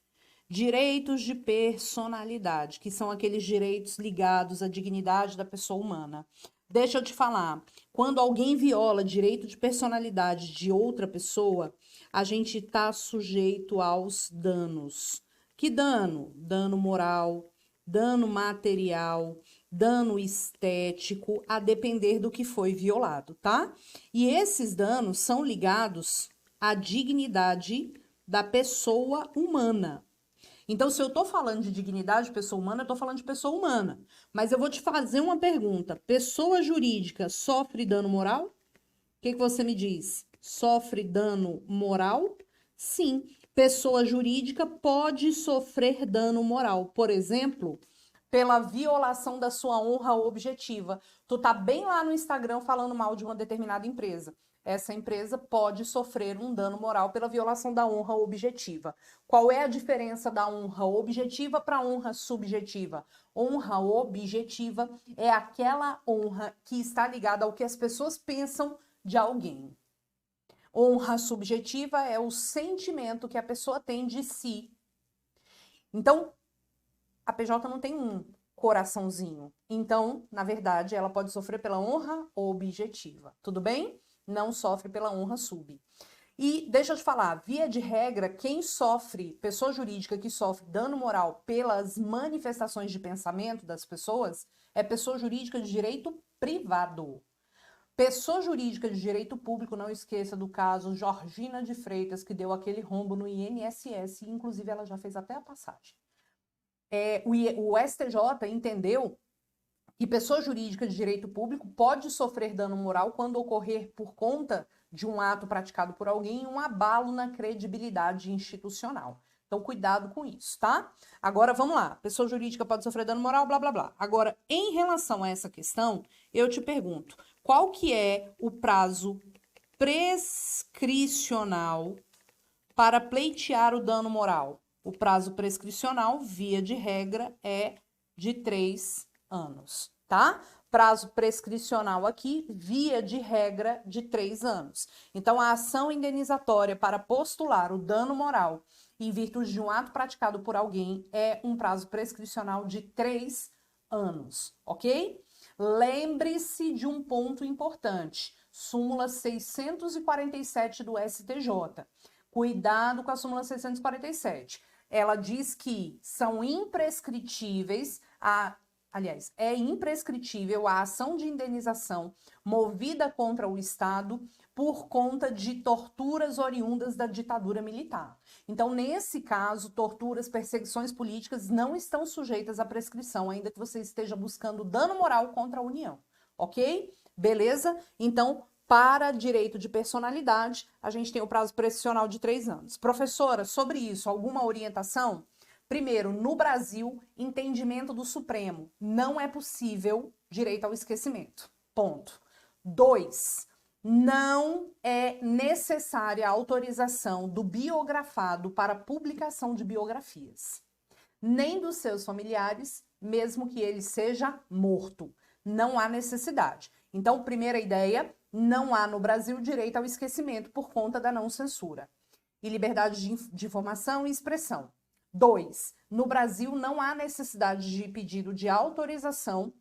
Direitos de personalidade, que são aqueles direitos ligados à dignidade da pessoa humana. Deixa eu te falar, quando alguém viola direito de personalidade de outra pessoa, a gente está sujeito aos danos. Que dano? Dano moral, dano material, dano estético, a depender do que foi violado, tá? E esses danos são ligados à dignidade da pessoa humana. Então, se eu tô falando de dignidade de pessoa humana, eu tô falando de pessoa humana. Mas eu vou te fazer uma pergunta. Pessoa jurídica sofre dano moral? O que você me diz? Sofre dano moral? Sim. Pessoa jurídica pode sofrer dano moral. Por exemplo, pela violação da sua honra objetiva. Tu tá bem lá no Instagram falando mal de uma determinada empresa. Essa empresa pode sofrer um dano moral pela violação da honra objetiva. Qual é a diferença da honra objetiva para a honra subjetiva? Honra objetiva é aquela honra que está ligada ao que as pessoas pensam de alguém. Honra subjetiva é o sentimento que a pessoa tem de si. Então, a PJ não tem um coraçãozinho. Então, na verdade, ela pode sofrer pela honra objetiva. Tudo bem? Não sofre pela honra sub. E deixa eu te falar, via de regra, quem sofre, pessoa jurídica que sofre dano moral pelas manifestações de pensamento das pessoas, é pessoa jurídica de direito privado. Pessoa jurídica de direito público, não esqueça do caso Georgina de Freitas, que deu aquele rombo no INSS, e inclusive ela já fez até a passagem. O STJ entendeu que pessoa jurídica de direito público pode sofrer dano moral quando ocorrer por conta de um ato praticado por alguém um abalo na credibilidade institucional. Então, cuidado com isso, tá? Agora, vamos lá. Pessoa jurídica pode sofrer dano moral, blá, blá, blá. Agora, em relação a essa questão, eu te pergunto, qual que é o prazo prescricional para pleitear o dano moral? O prazo prescricional, via de regra, é de 3 anos, tá? Prazo prescricional aqui, via de regra, de 3 anos. Então, a ação indenizatória para postular o dano moral em virtude de um ato praticado por alguém é um prazo prescricional de 3 anos, ok? Lembre-se de um ponto importante, súmula 647 do STJ. Cuidado com a súmula 647. Ela diz que são imprescritíveis aliás, é imprescritível a ação de indenização movida contra o Estado por conta de torturas oriundas da ditadura militar. Então, nesse caso, torturas, perseguições políticas não estão sujeitas à prescrição, ainda que você esteja buscando dano moral contra a União, ok? Beleza? Então, para direito de personalidade, a gente tem o prazo prescricional de 3 anos. Professora, sobre isso, alguma orientação? Primeiro, no Brasil, entendimento do Supremo. Não é possível direito ao esquecimento. Ponto. 2. Não é necessária a autorização do biografado para publicação de biografias. Nem dos seus familiares, mesmo que ele seja morto. Não há necessidade. Então, primeira ideia, não há no Brasil direito ao esquecimento por conta da não censura. E liberdade de informação e expressão. 2. No Brasil não há necessidade de pedido de autorização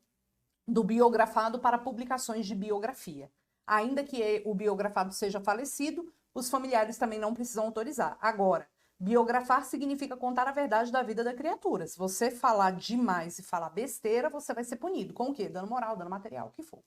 do biografado para publicações de biografia. Ainda que o biografado seja falecido, os familiares também não precisam autorizar. Agora, biografar significa contar a verdade da vida da criatura. Se você falar demais e falar besteira, você vai ser punido. Com o quê? Dano moral, dano material, o que for.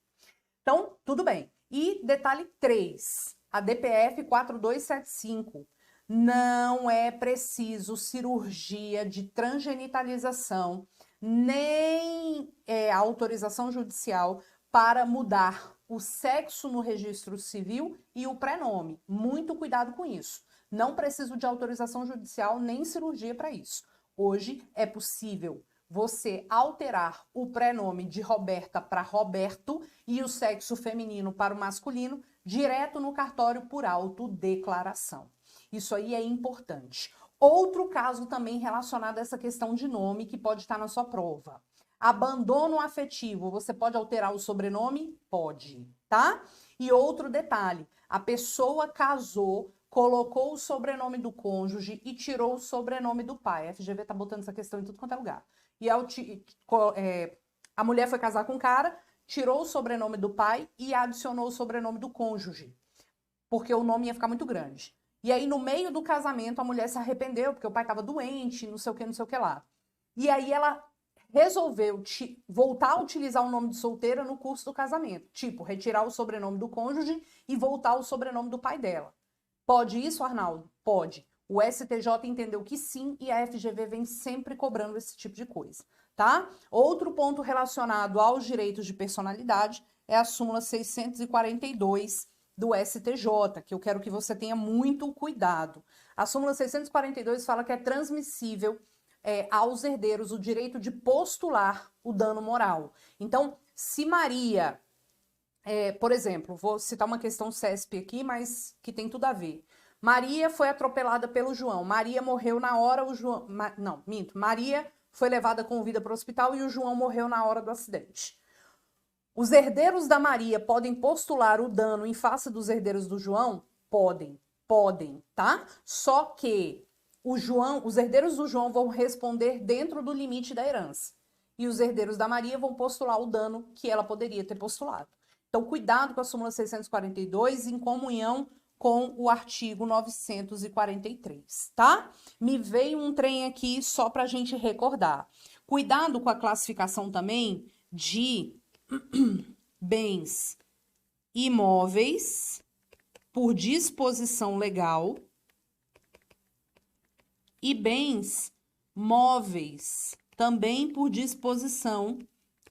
Então, tudo bem. E detalhe 3, a DPF 4275. Não é preciso cirurgia de transgenitalização, nem autorização judicial para mudar o sexo no registro civil e o prenome. Muito cuidado com isso. Não preciso de autorização judicial nem cirurgia para isso. Hoje é possível você alterar o prenome de Roberta para Roberto e o sexo feminino para o masculino direto no cartório por autodeclaração. Isso aí é importante. Outro caso também relacionado a essa questão de nome que pode estar na sua prova. Abandono afetivo, você pode alterar o sobrenome? Pode, tá? E outro detalhe, a pessoa casou, colocou o sobrenome do cônjuge e tirou o sobrenome do pai. A FGV tá botando essa questão em tudo quanto é lugar. E a mulher foi casar com o cara, tirou o sobrenome do pai e adicionou o sobrenome do cônjuge, porque o nome ia ficar muito grande. E aí, no meio do casamento, a mulher se arrependeu, porque o pai estava doente, não sei o que lá. E aí, ela resolveu voltar a utilizar o nome de solteira no curso do casamento. Tipo, retirar o sobrenome do cônjuge e voltar o sobrenome do pai dela. Pode isso, Arnaldo? Pode. O STJ entendeu que sim e a FGV vem sempre cobrando esse tipo de coisa, tá? Outro ponto relacionado aos direitos de personalidade é a súmula 642 do STJ, que eu quero que você tenha muito cuidado. A súmula 642 fala que é transmissível aos herdeiros o direito de postular o dano moral. Então, se Maria, por exemplo, vou citar uma questão CESP aqui, mas que tem tudo a ver. Maria foi atropelada pelo João. Maria morreu na hora, o João... Não, minto. Maria foi levada com vida para o hospital e o João morreu na hora do acidente. Os herdeiros da Maria podem postular o dano em face dos herdeiros do João? Podem, tá? Só que os herdeiros do João vão responder dentro do limite da herança. E os herdeiros da Maria vão postular o dano que ela poderia ter postulado. Então, cuidado com a súmula 642 em comunhão com o artigo 943, tá? Me veio um trem aqui só para a gente recordar. Cuidado com a classificação também de bens imóveis por disposição legal e bens móveis também por disposição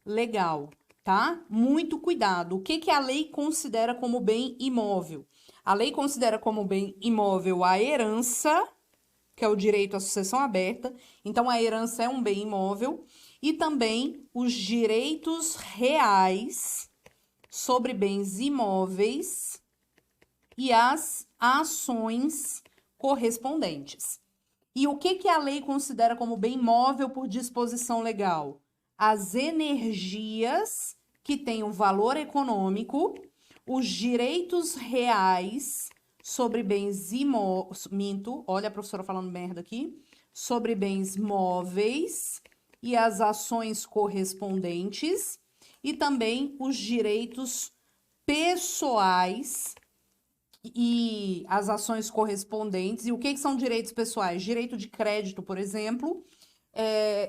legal, tá? Muito cuidado. O que a lei considera como bem imóvel? A lei considera como bem imóvel a herança, que é o direito à sucessão aberta. Então, a herança é um bem imóvel. E também os direitos reais sobre bens imóveis e as ações correspondentes. E o que a lei considera como bem imóvel por disposição legal? As energias que têm um valor econômico, os direitos reais sobre bens imóveis, olha a professora falando merda aqui, sobre bens móveis e as ações correspondentes, e também os direitos pessoais e as ações correspondentes. E o que são direitos pessoais? Direito de crédito, por exemplo,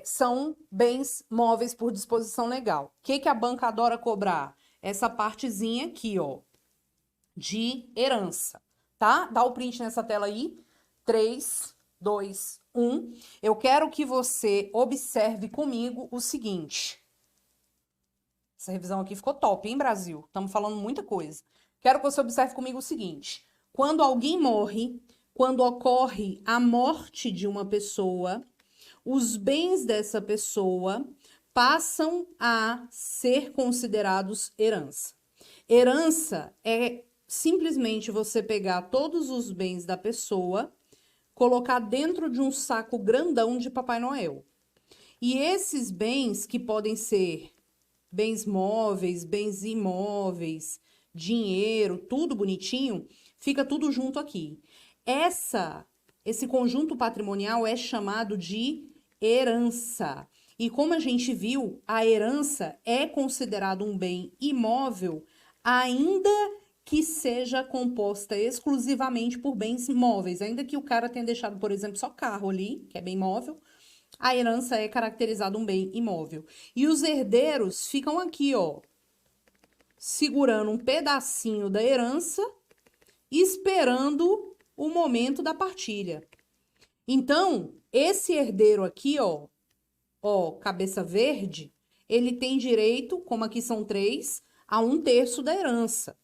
são bens móveis por disposição legal. O que a banca adora cobrar? Essa partezinha aqui, ó, de herança, tá? Dá o print nessa tela aí. 3, 2, 1. Eu quero que você observe comigo o seguinte. Essa revisão aqui ficou top, hein, Brasil? Estamos falando muita coisa. Quero que você observe comigo o seguinte. Quando alguém morre, quando ocorre a morte de uma pessoa, os bens dessa pessoa passam a ser considerados herança. Herança é simplesmente você pegar todos os bens da pessoa, colocar dentro de um saco grandão de Papai Noel. E esses bens, que podem ser bens móveis, bens imóveis, dinheiro, tudo bonitinho, fica tudo junto aqui. Esse conjunto patrimonial é chamado de herança. E como a gente viu, a herança é considerado um bem imóvel, ainda que seja composta exclusivamente por bens móveis. Ainda que o cara tenha deixado, por exemplo, só carro ali, que é bem móvel, a herança é caracterizada um bem imóvel. E os herdeiros ficam aqui, ó, segurando um pedacinho da herança, esperando o momento da partilha. Então, esse herdeiro aqui, ó, cabeça verde, ele tem direito, como aqui são 3, a 1/3 da herança.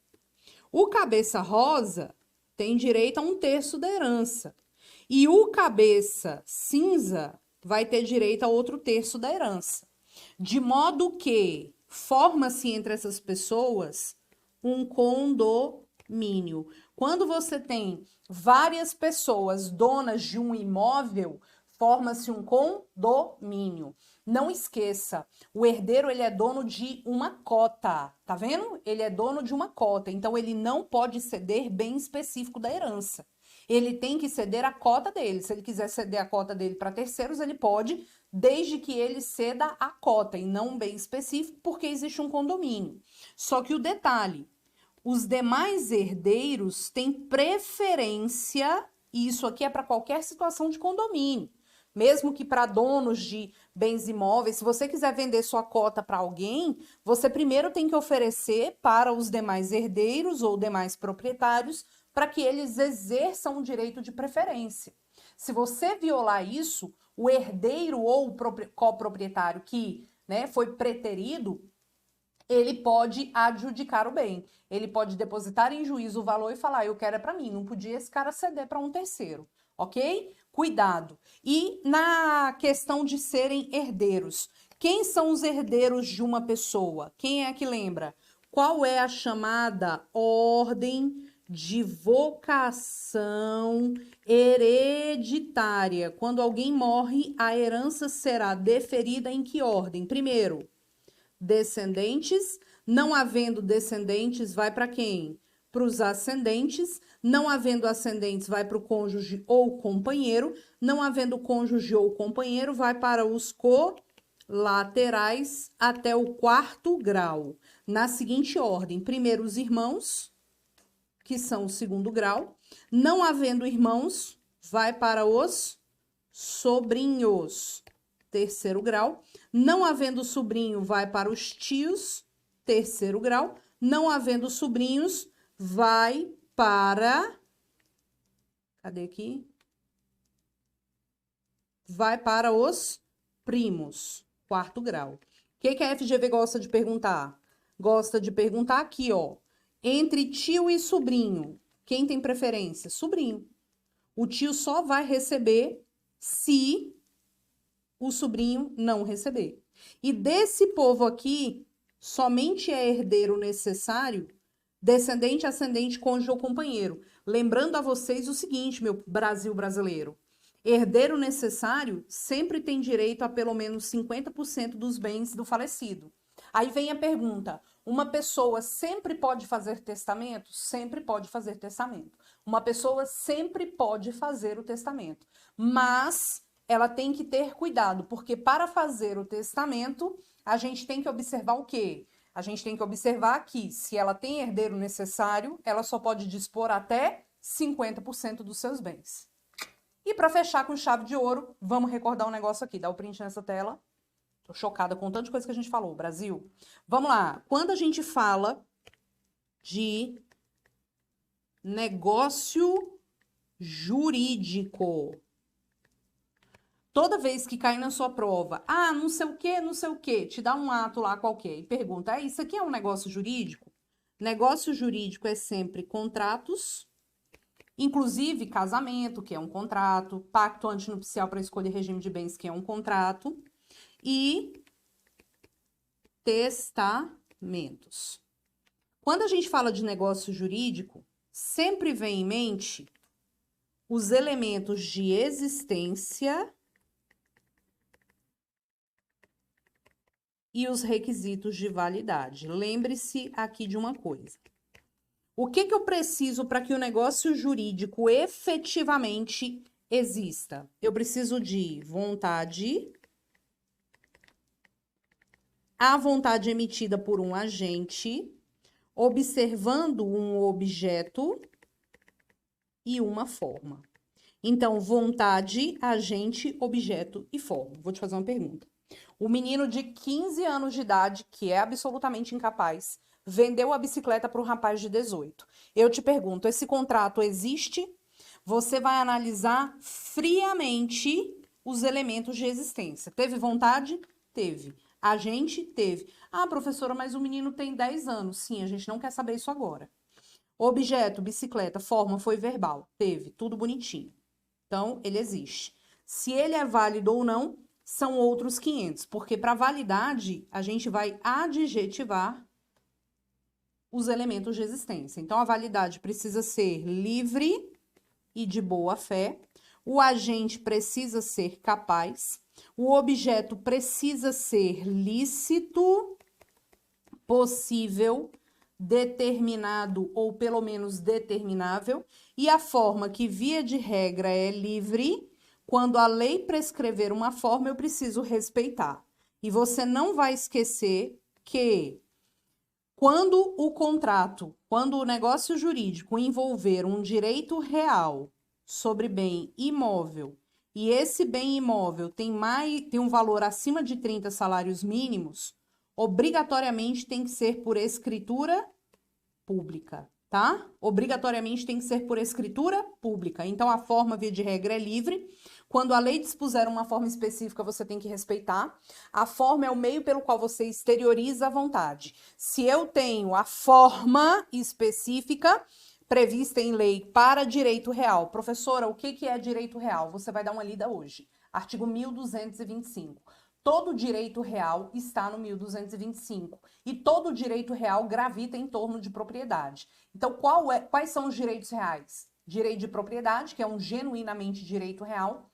O cabeça rosa tem direito a 1/3 da herança. E o cabeça cinza vai ter direito a outro terço da herança. De modo que forma-se entre essas pessoas um condomínio. Quando você tem várias pessoas donas de um imóvel, forma-se um condomínio. Não esqueça, o herdeiro ele é dono de uma cota, tá vendo? Ele é dono de uma cota, então ele não pode ceder bem específico da herança. Ele tem que ceder a cota dele. Se ele quiser ceder a cota dele para terceiros, ele pode, desde que ele ceda a cota e não um bem específico, porque existe um condomínio. Só que o detalhe, os demais herdeiros têm preferência, e isso aqui é para qualquer situação de condomínio. Mesmo que para donos de bens imóveis, se você quiser vender sua cota para alguém, você primeiro tem que oferecer para os demais herdeiros ou demais proprietários para que eles exerçam o direito de preferência. Se você violar isso, o herdeiro ou o coproprietário que, né, foi preterido, ele pode adjudicar o bem. Ele pode depositar em juízo o valor e falar, eu quero é para mim, não podia esse cara ceder para um terceiro, ok? Cuidado. E na questão de serem herdeiros, quem são os herdeiros de uma pessoa? Quem é que lembra? Qual é a chamada ordem de vocação hereditária? Quando alguém morre, a herança será deferida em que ordem? Primeiro, descendentes. Não havendo descendentes, vai para quem? Para os ascendentes. Não havendo ascendentes, vai para o cônjuge ou companheiro. Não havendo cônjuge ou companheiro, vai para os colaterais até o 4º grau. Na seguinte ordem: primeiro os irmãos, que são o 2º grau. Não havendo irmãos, vai para os sobrinhos, 3º grau. Não havendo sobrinho, vai para os tios, 3º grau. Não havendo sobrinhos, vai para... Cadê aqui? Vai para os primos, 4º grau. O que a FGV gosta de perguntar? Gosta de perguntar aqui, ó. Entre tio e sobrinho, quem tem preferência? Sobrinho. O tio só vai receber se o sobrinho não receber. E desse povo aqui, somente é herdeiro necessário descendente, ascendente, cônjuge ou companheiro. Lembrando a vocês o seguinte, meu Brasil brasileiro. Herdeiro necessário sempre tem direito a pelo menos 50% dos bens do falecido. Aí vem a pergunta: uma pessoa sempre pode fazer testamento? Sempre pode fazer testamento. Uma pessoa sempre pode fazer o testamento. Mas ela tem que ter cuidado, porque para fazer o testamento, a gente tem que observar o quê? A gente tem que observar que, se ela tem herdeiro necessário, ela só pode dispor até 50% dos seus bens. E para fechar com chave de ouro, vamos recordar um negócio aqui. Dá o print nessa tela. Tô chocada com tanta coisa que a gente falou, Brasil. Vamos lá. Quando a gente fala de negócio jurídico, toda vez que cai na sua prova, não sei o quê, te dá um ato lá qualquer e pergunta, isso aqui é um negócio jurídico? Negócio jurídico é sempre contratos, inclusive casamento, que é um contrato, pacto antinupcial para escolher regime de bens, que é um contrato, e testamentos. Quando a gente fala de negócio jurídico, sempre vem em mente os elementos de existência e os requisitos de validade. Lembre-se aqui de uma coisa. O que eu preciso para que o negócio jurídico efetivamente exista? Eu preciso de vontade, a vontade emitida por um agente, observando um objeto e uma forma. Então, vontade, agente, objeto e forma. Vou te fazer uma pergunta. O menino de 15 anos de idade, que é absolutamente incapaz, vendeu a bicicleta para o rapaz de 18. Eu te pergunto, esse contrato existe? Você vai analisar friamente os elementos de existência. Teve vontade? Teve. Agente? Teve. Professora, mas o menino tem 10 anos. Sim, a gente não quer saber isso agora. Objeto, bicicleta, forma, foi verbal. Teve, tudo bonitinho. Então, ele existe. Se ele é válido ou não, são outros 500, porque para validade, a gente vai adjetivar os elementos de existência. Então, a validade precisa ser livre e de boa fé, o agente precisa ser capaz, o objeto precisa ser lícito, possível, determinado ou pelo menos determinável, e a forma, que via de regra é livre. Quando a lei prescrever uma forma, eu preciso respeitar. E você não vai esquecer que quando o negócio jurídico envolver um direito real sobre bem imóvel, e esse bem imóvel tem um valor acima de 30 salários mínimos, obrigatoriamente tem que ser por escritura pública, tá? Obrigatoriamente tem que ser por escritura pública. Então, a forma, via de regra, é livre. Quando a lei dispuser uma forma específica, você tem que respeitar. A forma é o meio pelo qual você exterioriza a vontade. Se eu tenho a forma específica prevista em lei para direito real, professora, o que é direito real? Você vai dar uma lida hoje. Artigo 1225. Todo direito real está no 1225 e todo direito real gravita em torno de propriedade. Então, quais são os direitos reais? Direito de propriedade, que é um genuinamente direito real,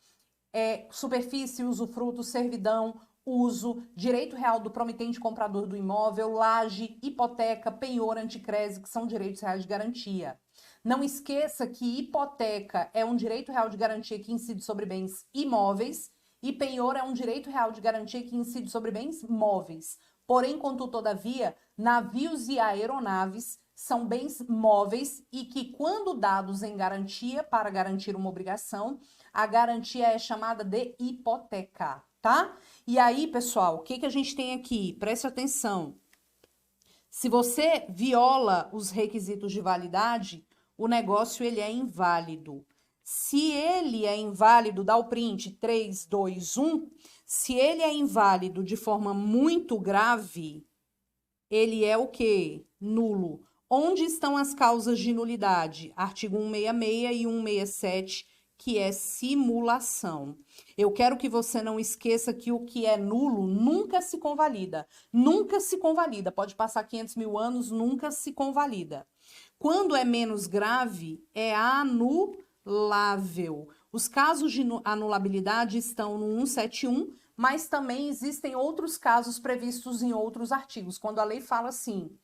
superfície, usufruto, servidão, uso, direito real do promitente comprador do imóvel, laje, hipoteca, penhor, anticrese, que são direitos reais de garantia. Não esqueça que hipoteca é um direito real de garantia que incide sobre bens imóveis, e penhor é um direito real de garantia que incide sobre bens móveis. Porém, contudo, todavia, navios e aeronaves são bens móveis e que, quando dados em garantia para garantir uma obrigação, a garantia é chamada de hipoteca, tá? E aí, pessoal, o que a gente tem aqui? Preste atenção. Se você viola os requisitos de validade, o negócio ele é inválido. Se ele é inválido, dá o print 3, 2, 1. Se ele é inválido de forma muito grave, ele é o quê? Nulo. Onde estão as causas de nulidade? Artigo 166 e 167, que é simulação. Eu quero que você não esqueça que o que é nulo nunca se convalida. Nunca se convalida. Pode passar 500 mil anos, nunca se convalida. Quando é menos grave, é anulável. Os casos de anulabilidade estão no 171, mas também existem outros casos previstos em outros artigos. Quando a lei fala assim,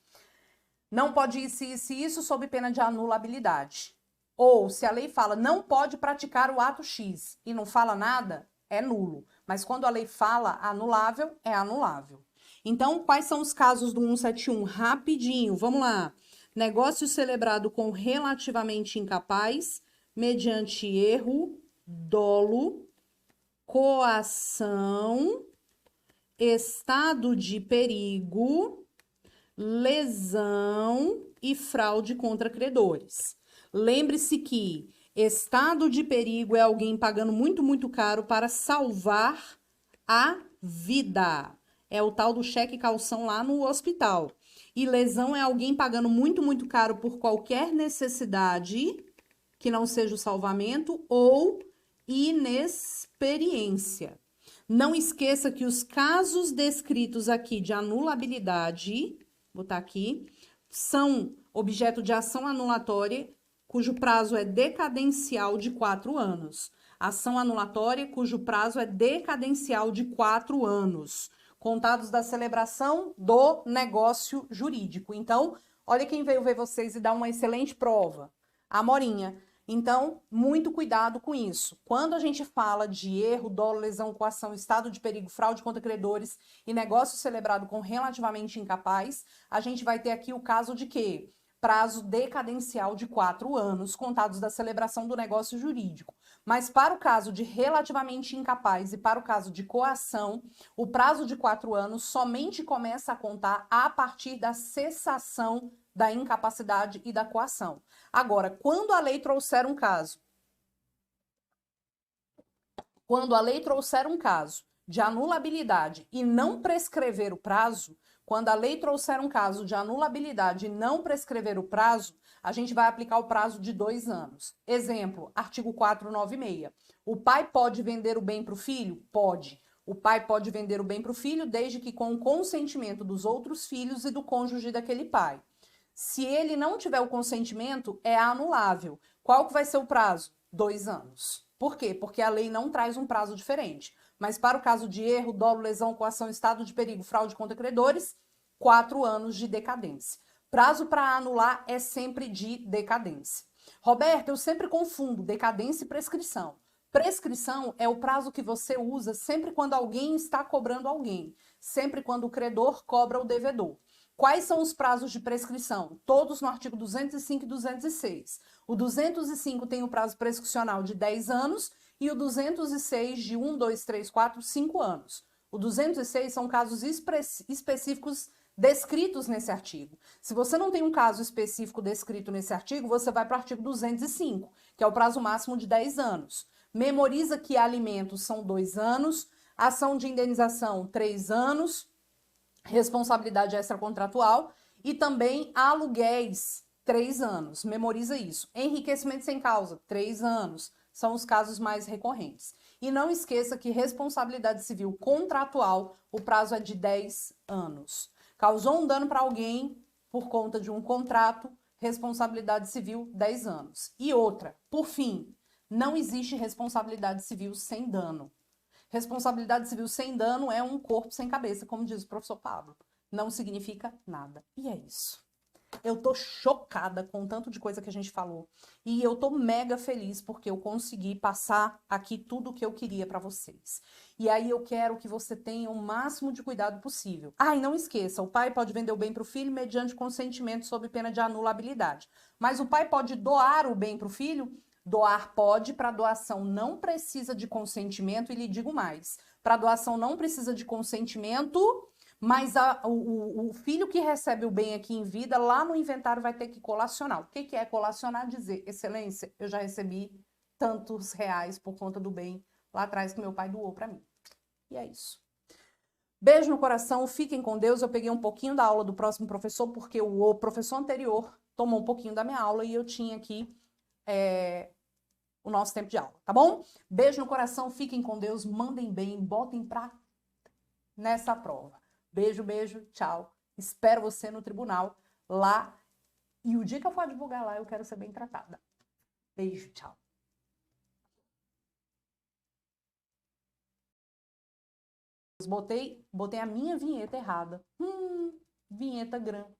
não pode isso sob pena de anulabilidade. Ou se a lei fala não pode praticar o ato X e não fala nada, é nulo. Mas quando a lei fala anulável, é anulável. Então, quais são os casos do 171? Rapidinho, vamos lá. Negócio celebrado com relativamente incapaz, mediante erro, dolo, coação, estado de perigo, lesão e fraude contra credores. Lembre-se que estado de perigo é alguém pagando muito, muito caro para salvar a vida. É o tal do cheque calção lá no hospital. E lesão é alguém pagando muito, muito caro por qualquer necessidade que não seja o salvamento ou inexperiência. Não esqueça que os casos descritos aqui de anulabilidade, vou botar aqui, são objeto de ação anulatória, cujo prazo é decadencial de 4 anos. Ação anulatória cujo prazo é decadencial de 4 anos, contados da celebração do negócio jurídico. Então, olha quem veio ver vocês e dar uma excelente prova. A Morinha. Então, muito cuidado com isso. Quando a gente fala de erro, dolo, lesão, coação, estado de perigo, fraude contra credores e negócio celebrado com relativamente incapaz, a gente vai ter aqui o caso de quê? Prazo decadencial de 4 anos, contados da celebração do negócio jurídico. Mas para o caso de relativamente incapaz e para o caso de coação, o prazo de 4 anos somente começa a contar a partir da cessação da incapacidade e da coação. Agora, quando a lei trouxer um caso de anulabilidade e não prescrever o prazo, quando a lei trouxer um caso de anulabilidade e não prescrever o prazo, a gente vai aplicar o prazo de 2 anos. Exemplo, artigo 496. O pai pode vender o bem para o filho? Pode. O pai pode vender o bem para o filho desde que com o consentimento dos outros filhos e do cônjuge daquele pai. Se ele não tiver o consentimento, é anulável. Qual que vai ser o prazo? 2 anos. Por quê? Porque a lei não traz um prazo diferente. Mas para o caso de erro, dolo, lesão, coação, estado de perigo, fraude contra credores, 4 anos de decadência. Prazo para anular é sempre de decadência. Roberto, eu sempre confundo decadência e prescrição. Prescrição é o prazo que você usa sempre quando alguém está cobrando alguém, sempre quando o credor cobra o devedor. Quais são os prazos de prescrição? Todos no artigo 205 e 206. O 205 tem o prazo prescricional de 10 anos e o 206 de 1, 2, 3, 4, 5 anos. O 206 são casos específicos descritos nesse artigo. Se você não tem um caso específico descrito nesse artigo, você vai para o artigo 205, que é o prazo máximo de 10 anos. Memoriza que alimentos são 2 anos, ação de indenização 3 anos, responsabilidade extracontratual e também aluguéis, 3 anos. Memoriza isso. Enriquecimento sem causa, 3 anos. São os casos mais recorrentes. E não esqueça que responsabilidade civil contratual, o prazo é de 10 anos. Causou um dano para alguém por conta de um contrato, responsabilidade civil, 10 anos. E outra, por fim, não existe responsabilidade civil sem dano. Responsabilidade civil sem dano é um corpo sem cabeça, como diz o professor Pablo. Não significa nada. E é isso. Eu tô chocada com o tanto de coisa que a gente falou. E eu tô mega feliz porque eu consegui passar aqui tudo o que eu queria para vocês. E aí eu quero que você tenha o máximo de cuidado possível. Ah, e não esqueça, o pai pode vender o bem para o filho mediante consentimento sob pena de anulabilidade. Mas o pai pode doar o bem para o filho? Doar pode, para doação não precisa de consentimento, e lhe digo mais, para doação não precisa de consentimento, mas o filho que recebe o bem aqui em vida, lá no inventário vai ter que colacionar. O que é colacionar? Dizer, excelência, eu já recebi tantos reais por conta do bem lá atrás que meu pai doou para mim. E é isso. Beijo no coração, fiquem com Deus. Eu peguei um pouquinho da aula do próximo professor, porque o professor anterior tomou um pouquinho da minha aula e eu tinha aqui o nosso tempo de aula, tá bom? Beijo no coração, fiquem com Deus, mandem bem, botem pra nessa prova. Beijo, beijo, tchau. Espero você no tribunal lá. E o dia que eu for advogar lá, eu quero ser bem tratada. Beijo, tchau. Botei a minha vinheta errada. Vinheta grande.